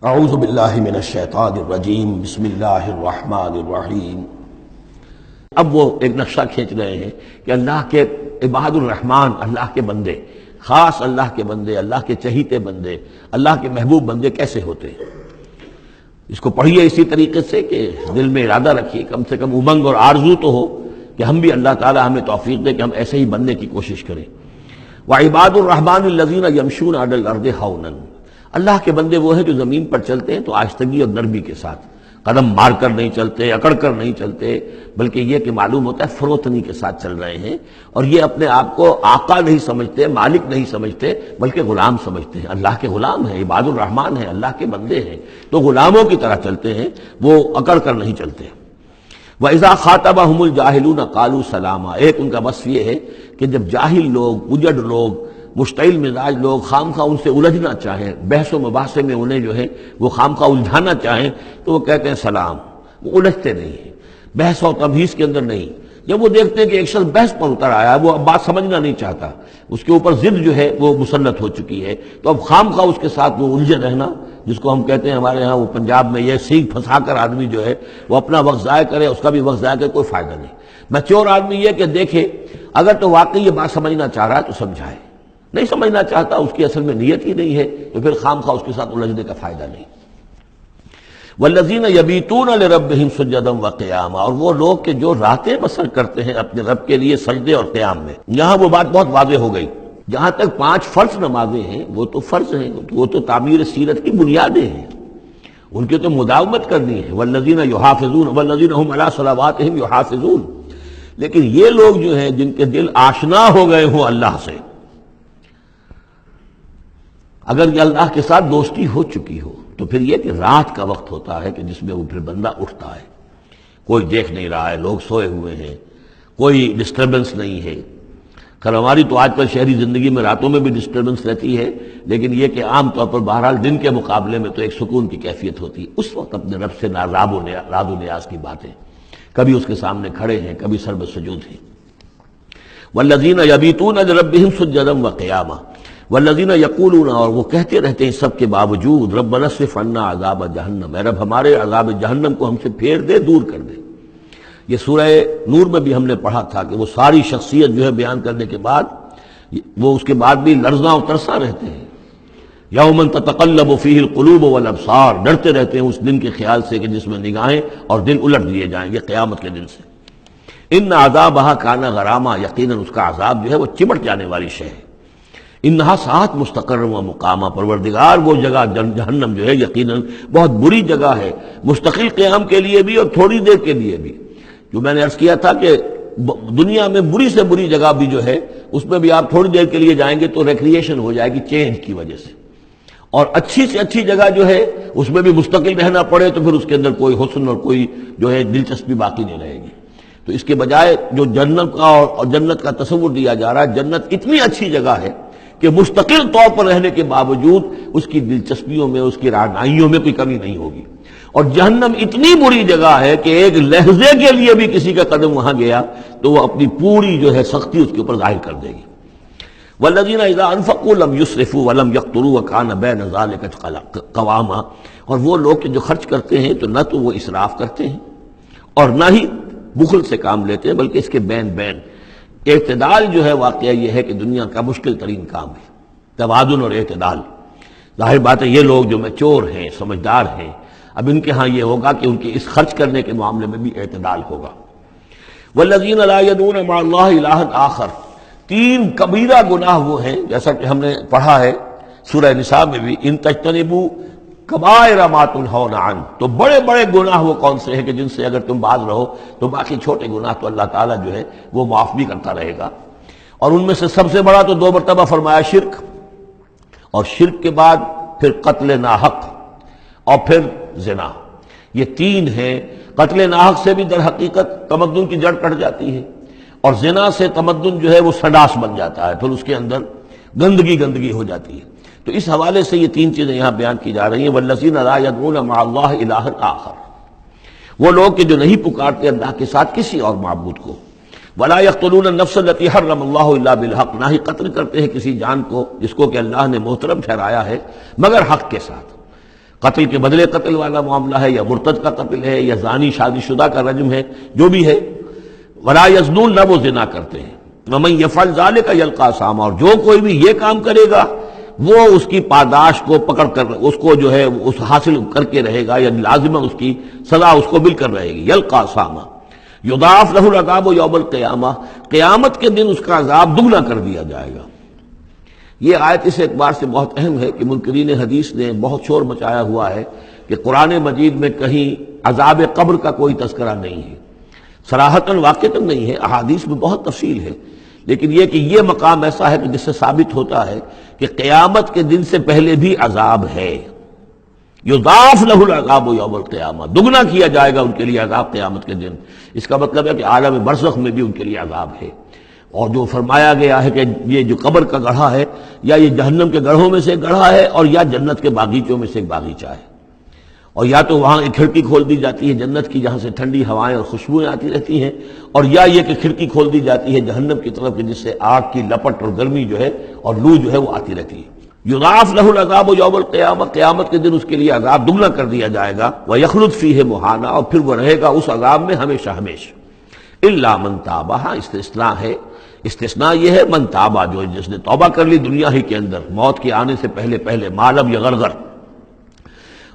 اعوذ باللہ من الشیطان الرجیم بسم اللہ الرحمن الرحیم۔ اب وہ ایک نقشہ کھینچ رہے ہیں کہ اللہ کے عباد الرحمن، اللہ کے بندے، خاص اللہ کے بندے، اللہ کے چہیتے بندے، اللہ کے محبوب بندے کیسے ہوتے ہیں۔ اس کو پڑھیے اسی طریقے سے کہ دل میں ارادہ رکھیے، کم سے کم امنگ اور آرزو تو ہو کہ ہم بھی اللہ تعالی ہمیں توفیق دے کہ ہم ایسے ہی بننے کی کوشش کریں۔ وعباد الرحمن الذین یمشون علی الارض ہونا، اللہ کے بندے وہ ہیں جو زمین پر چلتے ہیں تو آہستگی اور نرمی کے ساتھ، قدم مار کر نہیں چلتے، اکڑ کر نہیں چلتے، بلکہ یہ کہ معلوم ہوتا ہے فروتنی کے ساتھ چل رہے ہیں، اور یہ اپنے آپ کو آقا نہیں سمجھتے، مالک نہیں سمجھتے، بلکہ غلام سمجھتے ہیں۔ اللہ کے غلام ہیں، عباد الرحمن ہیں، اللہ کے بندے ہیں، تو غلاموں کی طرح چلتے ہیں، وہ اکڑ کر نہیں چلتے۔ وَإِذَا خَاطَبَهُمُ الْجَاهِلُونَ قَالُوا سَلَامًا، ایک ان کا وصف یہ ہے کہ جب جاہل لوگ، اجڑ لوگ، مشتعل مزاج لوگ خام خواہ ان سے الجھنا چاہیں، بحث و مباحثے میں انہیں جو ہے وہ خام خواہ الجھانا چاہیں تو وہ کہتے ہیں سلام، وہ الجھتے نہیں ہیں، بحث و تبحیث کے اندر نہیں۔ جب وہ دیکھتے ہیں کہ ایک شخص بحث پر اتر آیا، وہ اب بات سمجھنا نہیں چاہتا، اس کے اوپر ضد جو ہے وہ مسلط ہو چکی ہے، تو اب خام خواہ اس کے ساتھ وہ الجھے رہنا، جس کو ہم کہتے ہیں ہمارے ہاں وہ پنجاب میں یہ سینگ پھنسا کر آدمی جو ہے وہ اپنا وقت ضائع کرے، اس کا بھی وقت ضائع کرے، کوئی فائدہ نہیں۔ میچور آدمی یہ کہ دیکھے اگر تو واقعی یہ بات سمجھنا چاہ رہا ہے تو سمجھائے، نہیں سمجھنا چاہتا، اس کی اصل میں نیت ہی نہیں ہے، تو پھر خام خواہ اس کے ساتھ الجھنے کا فائدہ نہیں۔ والذین یبیتون لربہم سجدا وقیاما، اور وہ لوگ کہ جو راتیں بسر کرتے ہیں اپنے رب کے لیے سجدے اور قیام میں۔ یہاں وہ بات بہت واضح ہو گئی، جہاں تک 5 فرض نمازیں ہیں وہ تو فرض ہیں، وہ تو تعمیر سیرت کی بنیادیں ہیں، ان کی تو مداومت کرنی ہے۔ والذین یحافظون والذین هم علی صلواتہم یحافظون، لیکن یہ لوگ جو ہیں جن کے دل آشنا ہو گئے ہوں اللہ سے، اگر یہ اللہ کے ساتھ دوستی ہو چکی ہو، تو پھر یہ کہ رات کا وقت ہوتا ہے کہ جس میں وہ پھر بندہ اٹھتا ہے، کوئی دیکھ نہیں رہا ہے، لوگ سوئے ہوئے ہیں، کوئی ڈسٹربنس نہیں ہے۔ خیر ہماری تو آج کل شہری زندگی میں راتوں میں بھی ڈسٹربنس رہتی ہے، لیکن یہ کہ عام طور پر بہرحال دن کے مقابلے میں تو ایک سکون کی کیفیت ہوتی ہے۔ اس وقت اپنے رب سے راز و نیاز کی باتیں، کبھی اس کے سامنے کھڑے ہیں، کبھی سر بسجود ہیں۔ والذین یبیتون لربہم سجدا وقیاما، والذین یقولون، اور وہ کہتے رہتے ہیں سب کے باوجود، ربنا اصرف عنا عذاب جہنم، اے رب ہمارے عذاب جہنم کو ہم سے پھیر دے، دور کر دے۔ یہ سورہ نور میں بھی ہم نے پڑھا تھا کہ وہ ساری شخصیت جو ہے بیان کرنے کے بعد وہ اس کے بعد بھی لرزاں و ترساں رہتے ہیں۔ یوما تتقلب فیہ القلوب والابصار، ڈرتے رہتے ہیں اس دن کے خیال سے کہ جس میں نگاہیں اور دل الٹ دیے جائیں گے قیامت کے دن سے۔ ان عذابھا کان غراما، یقیناً اس کا عذاب جو ہے وہ چمٹ جانے والی شے ہے۔ انہا ساعت مستقر و مقامہ، پروردگار وہ جگہ جہنم جو ہے یقیناً بہت بری جگہ ہے، مستقل قیام کے لیے بھی اور تھوڑی دیر کے لیے بھی۔ جو میں نے عرض کیا تھا کہ دنیا میں بری سے بری جگہ بھی جو ہے اس میں بھی آپ تھوڑی دیر کے لیے جائیں گے تو ریکریشن ہو جائے گی چینج کی وجہ سے، اور اچھی سے اچھی جگہ جو ہے اس میں بھی مستقل رہنا پڑے تو پھر اس کے اندر کوئی حسن اور کوئی جو ہے دلچسپی باقی نہیں رہے گی۔ تو اس کے بجائے جو جنت کا اور جنت کا تصور دیا جا رہا ہے، جنت اتنی اچھی جگہ ہے کہ مستقل طور پر رہنے کے باوجود اس کی دلچسپیوں میں، اس کی رعنائیوں میں کوئی کمی نہیں ہوگی، اور جہنم اتنی بری جگہ ہے کہ ایک لحظے کے لیے بھی کسی کا قدم وہاں گیا تو وہ اپنی پوری جو ہے سختی اس کے اوپر ظاہر کر دے گی۔ والذین اذا انفقوا لم یسرفوا ولم یقتروا وکان بین ذلک قواما، اور وہ لوگ کہ جو خرچ کرتے ہیں تو نہ تو وہ اسراف کرتے ہیں اور نہ ہی بخل سے کام لیتے ہیں، بلکہ اس کے بین اعتدال جو ہے واقعہ یہ ہے کہ دنیا کا مشکل ترین کام ہے، توازن اور اعتدال۔ ظاہر بات ہے یہ لوگ جو میچور ہیں، سمجھدار ہیں، اب ان کے ہاں یہ ہوگا کہ ان کے اس خرچ کرنے کے معاملے میں بھی اعتدال ہوگا۔ والذین لا یدعون مع اللہ الہا آخر، 3 کبیرہ گناہ وہ ہیں جیسا کہ ہم نے پڑھا ہے سورہ نساء میں بھی، ان تجتنبوا کبائر ما تنہون عنہ، تو بڑے بڑے گناہ وہ کون سے ہیں کہ جن سے اگر تم باز رہو تو باقی چھوٹے گناہ تو اللہ تعالیٰ جو ہے وہ معاف بھی کرتا رہے گا۔ اور ان میں سے سب سے بڑا تو 2 مرتبہ فرمایا شرک، اور شرک کے بعد پھر قتل ناحق اور پھر زنا، یہ 3 ہیں۔ قتل ناحق سے بھی در حقیقت تمدن کی جڑ کٹ جاتی ہے، اور زنا سے تمدن جو ہے وہ سڈاس بن جاتا ہے، پھر اس کے اندر گندگی ہو جاتی ہے۔ تو اس حوالے سے یہ 3 چیزیں یہاں بیان کی جا رہی ہیں۔ والذین لا یدعون مع اللہ الہا آخر، وہ لوگ کہ جو نہیں پکارتے اللہ کے ساتھ کسی اور معبود کو۔ ولا یقتلون النفس التي حرم اللہ الا بالحق، نہ ہی قتل کرتے ہیں کسی جان کو جس کو کہ اللہ نے محترم ٹھہرایا ہے مگر حق کے ساتھ۔ قتل کے بدلے قتل والا معاملہ ہے، یا مرتد کا قتل ہے، یا زانی شادی شدہ کا رجم ہے، جو بھی ہے. ولا یزنون، نہ وہ زنا کرتے ہیں. ومن یفعل ذلک یلقى اثاما، اور جو کوئی بھی یہ کام کرے گا وہ اس کی پاداش کو پکڑ کر اس کو جو ہے اس حاصل کر کے رہے گا، یعنی لازمہ اس کی سزا اس کو مل کر رہے گی. یلقى اثاما یضاعف له العذاب یوم القیامہ، قیامت کے دن اس کا عذاب دگنا کر دیا جائے گا. یہ آیت اس اعتبار سے بہت اہم ہے کہ منکرین حدیث نے بہت شور مچایا ہوا ہے کہ قرآن مجید میں کہیں عذاب قبر کا کوئی تذکرہ نہیں ہے، صراحتاً واقعتاً نہیں ہے، احادیث میں بہت تفصیل ہے، لیکن یہ کہ یہ مقام ایسا ہے کہ جس سے ثابت ہوتا ہے کہ قیامت کے دن سے پہلے بھی عذاب ہے. یضاعف له العذاب یوم القیامہ، دگنا کیا جائے گا ان کے لیے عذاب قیامت کے دن. اس کا مطلب ہے کہ عالم برزخ میں بھی ان کے لیے عذاب ہے. اور جو فرمایا گیا ہے کہ یہ جو قبر کا گڑھا ہے یا یہ جہنم کے گڑھوں میں سے ایک گڑھا ہے، اور یا جنت کے باغیچوں میں سے ایک باغیچہ ہے، اور یا تو وہاں ایک کھڑکی کھول دی جاتی ہے جنت کی جہاں سے ٹھنڈی ہوائیں اور خوشبوئیں آتی رہتی ہیں، اور یا یہ کہ کھڑکی کھول دی جاتی ہے جہنم کی طرف جس سے آگ کی لپٹ اور گرمی جو ہے اور لو جو ہے وہ آتی رہتی ہے. یضاعف له العذاب یوم القیامہ، قیامت کے دن اس کے لیے عذاب دگنا کر دیا جائے گا. ویخلد فیہ مہانا، اور پھر وہ رہے گا اس عذاب میں ہمیشہ ہمیشہ. الا من تاب، استثناء ہے، استثناء یہ ہے من تابہ، جو جس نے توبہ کر لی دنیا ہی کے اندر موت کے آنے سے پہلے ما لم یغرغر.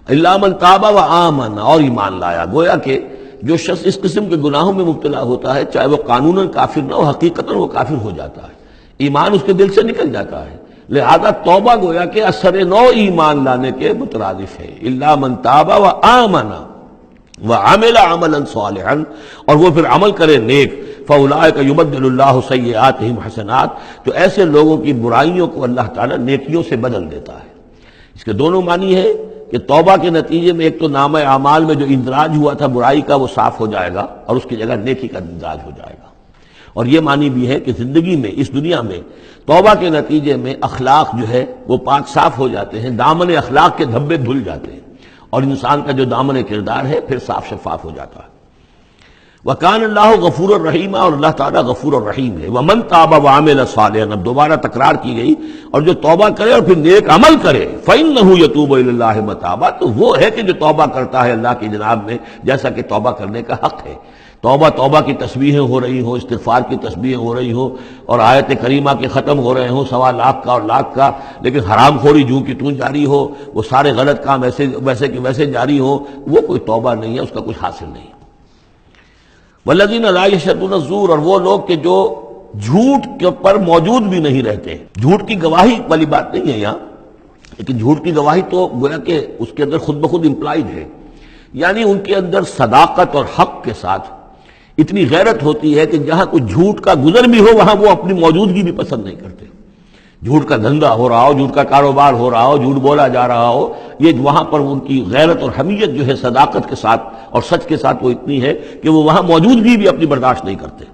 الا من تابہ وآمن، اور ایمان لایا. گویا کہ جو شخص اس قسم کے گناہوں میں مبتلا ہوتا ہے چاہے وہ قانوناً کافر نہ ہو، حقیقتاً وہ کافر ہو جاتا ہے، ایمان اس کے دل سے نکل جاتا ہے. لہذا توبہ گویا کہ اثر نو ایمان لانے کے مترادف ہے. الا من تابہ وآمن وعمل عملا صالحا، اور وہ پھر عمل کرے نیک. فاولئک یبدل اللہ سیئاتہم حسنات، تو ایسے لوگوں کی برائیوں کو اللہ تعالیٰ نیکیوں سے بدل دیتا ہے. اس کے دونوں معنی ہے کہ توبہ کے نتیجے میں ایک تو نامہ اعمال میں جو اندراج ہوا تھا برائی کا وہ صاف ہو جائے گا اور اس کی جگہ نیکی کا اندراج ہو جائے گا. اور یہ معنی بھی ہے کہ زندگی میں اس دنیا میں توبہ کے نتیجے میں اخلاق جو ہے وہ پاک صاف ہو جاتے ہیں، دامن اخلاق کے دھبے دھل جاتے ہیں، اور انسان کا جو دامن کردار ہے پھر صاف شفاف ہو جاتا ہے. وَكَانَ اللَّهُ غَفُورًا رَحِيمًا، اور اللہ تعالیٰ غفور الرحیم ہے. وَمَن تَابَ وَعَمِلَ صَالِحًا، اب دوبارہ تکرار کی گئی، اور جو توبہ کرے اور پھر نیک عمل کرے فَإِنَّهُ يَتُوبُ إِلَى اللَّهِ مَتَابًا، تو وہ ہے کہ جو توبہ کرتا ہے اللہ کی جناب میں جیسا کہ توبہ کرنے کا حق ہے. توبہ کی تسبیحیں ہو رہی ہوں، استغفار کی تسبیحیں ہو رہی ہوں، اور آیت کریمہ کے ختم ہو رہے ہوں 1.25 لاکھ کا اور لاکھ کا، لیکن حرام خوری جوں کی توں جاری ہو، وہ سارے غلط کام ویسے کہ ویسے جاری ہوں، وہ کوئی توبہ نہیں ہے، اس کا کچھ حاصل نہیں. والذین لا یشهدون الزور، اور وہ لوگ کہ جو جھوٹ کے پر موجود بھی نہیں رہتے. جھوٹ کی گواہی والی بات نہیں ہے یہاں، لیکن جھوٹ کی گواہی تو گویا کہ اس کے اندر خود بخود امپلائڈ ہے، یعنی ان کے اندر صداقت اور حق کے ساتھ اتنی غیرت ہوتی ہے کہ جہاں کوئی جھوٹ کا گزر بھی ہو وہاں وہ اپنی موجودگی بھی پسند نہیں کرتے. جھوٹ کا دھندا ہو رہا ہو، جھوٹ کا کاروبار ہو رہا ہو، جھوٹ بولا جا رہا ہو، یہ وہاں پر ان کی غیرت اور حمیت جو ہے صداقت کے ساتھ اور سچ کے ساتھ وہ اتنی ہے کہ وہ وہاں موجودگی بھی اپنی برداشت نہیں کرتے.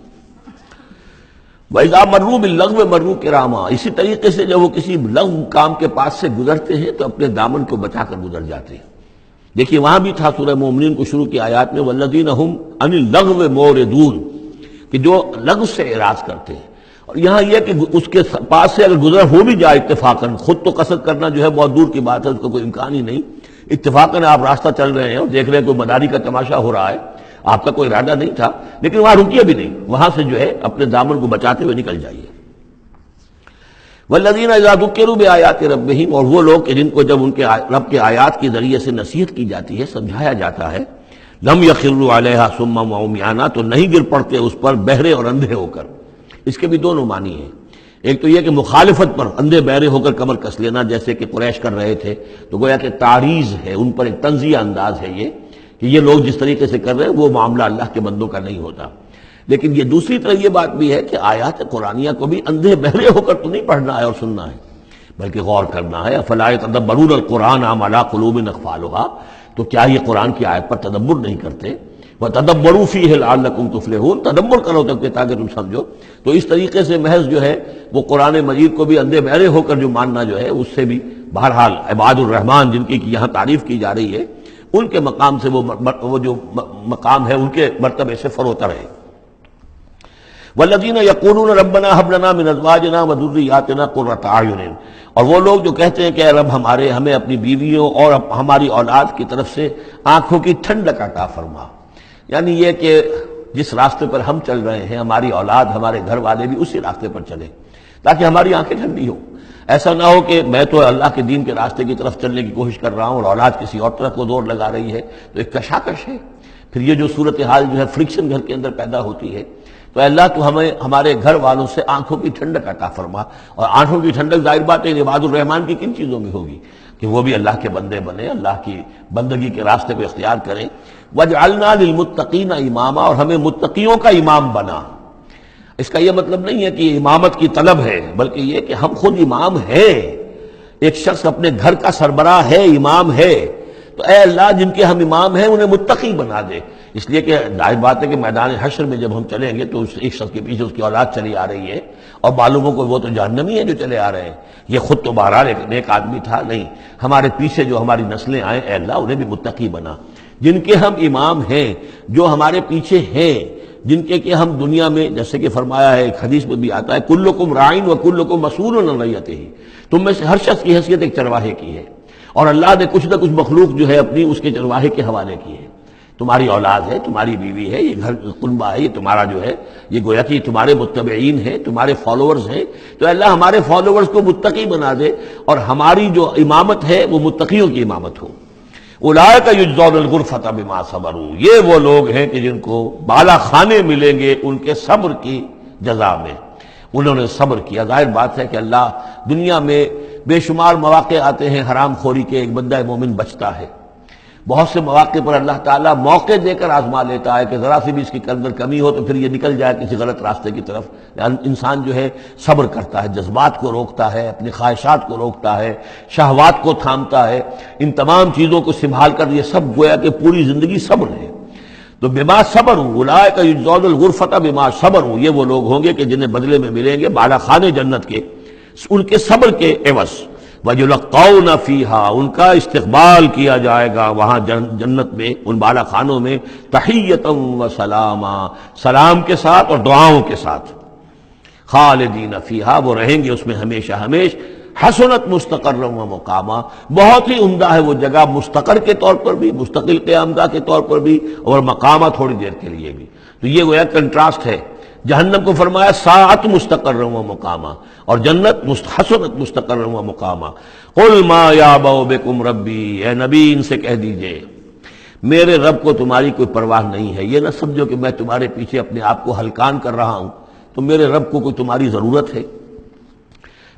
وَإِذَا مَرُّوا بِاللَّغْوِ مَرُّوا كِرَامًا، اسی طریقے سے جب وہ کسی لغو کام کے پاس سے گزرتے ہیں تو اپنے دامن کو بچا کر گزر جاتے ہیں. دیکھیے وہاں بھی تھا سورہ مومنین کو شروع کی آیات میں وَالَّذِينَ هُمْ عَنِ اللَّغْوِ مُعْرِضُونَ، کہ جو لغو سے اعراض کرتے ہیں. اور یہاں یہ کہ اس کے پاس سے اگر گزر ہو بھی جائے اتفاقاً، خود تو قصد کرنا جو ہے بہت دور کی بات ہے، اس کا کوئی امکان ہی نہیں، اتفاقاً آپ راستہ چل رہے ہیں اور دیکھ رہے ہیں کوئی مداری کا تماشا ہو رہا ہے، آپ کا کوئی ارادہ نہیں تھا، لیکن وہاں رکیے بھی نہیں، وہاں سے جو ہے اپنے دامن کو بچاتے ہوئے نکل جائیے. والذین اذا ذکروا بآیات ربہم، اور وہ لوگ کہ جن کو جب ان کے رب کے آیات کے ذریعے سے نصیحت کی جاتی ہے، سمجھایا جاتا ہے، لم یخروا علیہا صما وعمیانا، تو نہیں گر پڑتے اس پر بہرے اور اندھے ہو کر. اس کے بھی دونوں معنی ہیں. ایک تو یہ کہ مخالفت پر اندھے بہرے ہو کر کمر کس لینا جیسے کہ قریش کر رہے تھے، تو گویا کہ تعریض ہے، ان پر ایک تنزیہ انداز ہے یہ کہ یہ لوگ جس طریقے سے کر رہے ہیں وہ معاملہ اللہ کے بندوں کا نہیں ہوتا. لیکن یہ دوسری طرح یہ بات بھی ہے کہ آیات قرآنیہ کو بھی اندھے بہرے ہو کر تو نہیں پڑھنا ہے اور سننا ہے، بلکہ غور کرنا ہے. افلا یتدبرون القرآن ام علی قلوب اقفالها، تو کیا یہ قرآن کی آیت پر تدبر نہیں کرتے؟ وَتَدَبَّرُوا فِيهِ لَعَلَّكُمْ تُفْلِحُونَ، تدبر کرو تاکہ تم سمجھو. تو اس طریقے سے محض جو ہے وہ قرآن مجید کو بھی اندھے بہرے ہو کر جو ماننا جو ہے اس سے بھی بہرحال عباد الرحمن جن کی یہاں تعریف کی جا رہی ہے ان کے مقام سے وہ جو مقام ہے ان کے مرتبے سے فروتر ہے. وَالَّذِينَ يَقُولُونَ رَبَّنَا هَبْ لَنَا مِنْ أَزْوَاجِنَا وَذُرِّيَّاتِنَا قُرَّةَ أَعْيُنٍ، اور وہ لوگ جو کہتے ہیں کہ اے رب ہمیں اپنی بیویوں اور ہماری اولاد کی طرف سے آنکھوں کی ٹھنڈک عطا فرما، یعنی یہ کہ جس راستے پر ہم چل رہے ہیں ہماری اولاد ہمارے گھر والے بھی اسی راستے پر چلیں تاکہ ہماری آنکھیں ٹھنڈی ہوں۔ ایسا نہ ہو کہ میں تو اللہ کے دین کے راستے کی طرف چلنے کی کوشش کر رہا ہوں اور اولاد کسی اور طرف کو زور لگا رہی ہے، تو ایک کشاکش ہے۔ پھر یہ جو صورتحال جو ہے فرکشن گھر کے اندر پیدا ہوتی ہے، تو اللہ تو ہمیں ہمارے گھر والوں سے آنکھوں کی ٹھنڈک عطا فرما۔ اور آنکھوں کی ٹھنڈک ظاہر بات ہے عباد الرحمن کی کن چیزوں میں ہوگی کہ وہ بھی اللہ کے بندے بنے، اللہ کی بندگی کے راستے کو اختیار کریں۔ وَجْعَلْنَا لِلْمُتَّقِينَ إِمَامًا، اور ہمیں متقیوں کا امام بنا۔ اس کا یہ مطلب نہیں ہے کہ امامت کی طلب ہے، بلکہ یہ کہ ہم خود امام ہیں۔ ایک شخص اپنے گھر کا سربراہ ہے، امام ہے، تو اے اللہ جن کے ہم امام ہیں انہیں متقی بنا دے۔ اس لیے کہ ظاہر بات ہے کہ میدان حشر میں جب ہم چلیں گے تو ایک شخص کے پیچھے اس کی اولاد چلی آ رہی ہے اور معلوم ہو کہ وہ تو جہنمی ہیں جو چلے آ رہے ہیں، یہ خود تو بہرحال ایک نیک آدمی تھا، نہیں، ہمارے پیچھے جو ہماری نسلیں آئیں اے اللہ انہیں بھی متقی بنا۔ جن کے ہم امام ہیں، جو ہمارے پیچھے ہیں، جن کے کہ ہم دنیا میں جیسے کہ فرمایا ہے ایک حدیث میں بھی آتا ہے کلکم راعٍ وکلکم مسئول عن رعیتہ، تم میں سے ہر شخص کی حیثیت ایک چرواہے کی ہے، اور اللہ نے کچھ نہ کچھ مخلوق جو ہے اپنی اس کے چرواہے کے حوالے کی ہے۔ تمہاری اولاد ہے، تمہاری بیوی ہے، یہ گھر کنبہ ہے، یہ تمہارا جو ہے یہ گویا کہ تمہارے متبعین ہیں، تمہارے فالوورز ہیں، تو اللہ ہمارے فالوورز کو متقی بنا دے اور ہماری جو امامت ہے وہ متقیوں کی امامت ہو۔ اولئک یجزون الغرفۃ بما صبروا، یہ وہ لوگ ہیں کہ جن کو بالا خانے ملیں گے ان کے صبر کی جزا میں، انہوں نے صبر کیا۔ ظاہر بات ہے کہ اللہ دنیا میں بے شمار مواقع آتے ہیں حرام خوری کے، ایک بندہ مومن بچتا ہے، بہت سے مواقع پر اللہ تعالیٰ موقع دے کر آزما لیتا ہے کہ ذرا سی بھی اس کی اندر کمی ہو تو پھر یہ نکل جائے کسی غلط راستے کی طرف۔ انسان جو ہے صبر کرتا ہے، جذبات کو روکتا ہے، اپنی خواہشات کو روکتا ہے، شہوات کو تھامتا ہے، ان تمام چیزوں کو سنبھال کر یہ سب گویا کہ پوری زندگی صبر ہے۔ تو بما صبروا اولئک یجزون الغرفۃ بما صبروا، یہ وہ لوگ ہوں گے کہ جنہیں بدلے میں ملیں گے بالا خانے جنت کے ان کے صبر کے عوض۔ وَيُلَقَّوْنَ فِيهَا، ان کا استقبال کیا جائے گا وہاں جنت میں، ان بالا خانوں میں، تحیۃ وسلاما، سلام کے ساتھ اور دعاؤں کے ساتھ۔ خالدین فیہا، وہ رہیں گے اس میں ہمیشہ ہمیش۔ حسنت مستقرا و مقاما، بہت ہی عمدہ ہے وہ جگہ، مستقر کے طور پر بھی، مستقل قیام گاہ کے طور پر بھی، اور مقامہ تھوڑی دیر کے لیے بھی۔ تو یہ گویا کنٹراسٹ ہے۔ جہنم کو فرمایا ساعت مستقر و مقامہ، اور جنت حسنت مستقر و مقامہ۔ قل ما یعبأ بکم ربی، اے نبی ان سے کہہ دیجئے میرے رب کو تمہاری کوئی پرواہ نہیں ہے۔ یہ نہ سمجھو کہ میں تمہارے پیچھے اپنے آپ کو ہلکان کر رہا ہوں، تو میرے رب کو کوئی تمہاری ضرورت ہے؟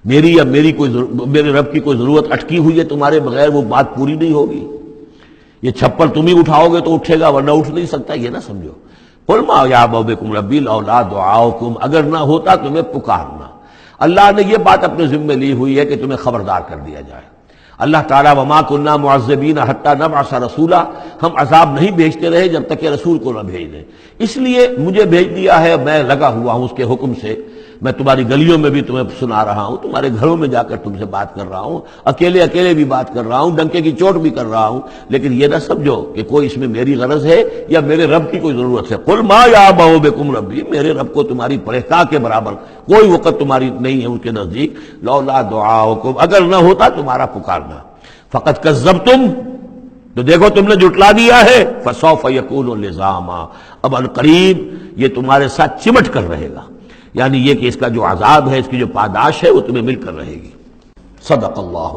میری یا میرے رب کی کوئی ضرورت اٹکی ہوئی ہے تمہارے بغیر، وہ بات پوری نہیں ہوگی؟ یہ چھپر تم ہی اٹھاؤ گے تو اٹھے گا ورنہ اٹھ نہیں سکتا، یہ نہ سمجھو۔ قل ما یعبأ بکم ربی لولا دعاؤکم، اگر نہ ہوتا تمہیں پکارنا۔ اللہ نے یہ بات اپنے ذمے لی ہوئی ہے کہ تمہیں خبردار کر دیا جائے۔ اللہ تعالیٰ وما کنا معذبین حتی نبعث رسولا، ہم عذاب نہیں بھیجتے رہے جب تک کہ رسول کو نہ بھیج دیں، اس لیے مجھے بھیج دیا ہے، میں لگا ہوا ہوں اس کے حکم سے۔ میں تمہاری گلیوں میں بھی تمہیں سنا رہا ہوں، تمہارے گھروں میں جا کر تم سے بات کر رہا ہوں، اکیلے اکیلے بھی بات کر رہا ہوں، ڈنکے کی چوٹ بھی کر رہا ہوں، لیکن یہ نہ سمجھو کہ کوئی اس میں میری غرض ہے یا میرے رب کی کوئی ضرورت ہے۔ قل ما یعبأ بکم ربی، میرے رب کو تمہاری پرہیزگاہ کے برابر کوئی وقت تمہاری نہیں ہے ان کے نزدیک۔ لولا دعاؤکم، اگر نہ ہوتا تمہارا پکارنا۔ فقد کذبتم، تو دیکھو تم نے جھٹلا دیا ہے۔ فسوف یکون لزاما، اب عنقریب یہ تمہارے ساتھ چمٹ کر رہے گا، یعنی یہ کہ اس کا جو عذاب ہے، اس کی جو پاداش ہے وہ تمہیں مل کر رہے گی۔ صدق اللہ۔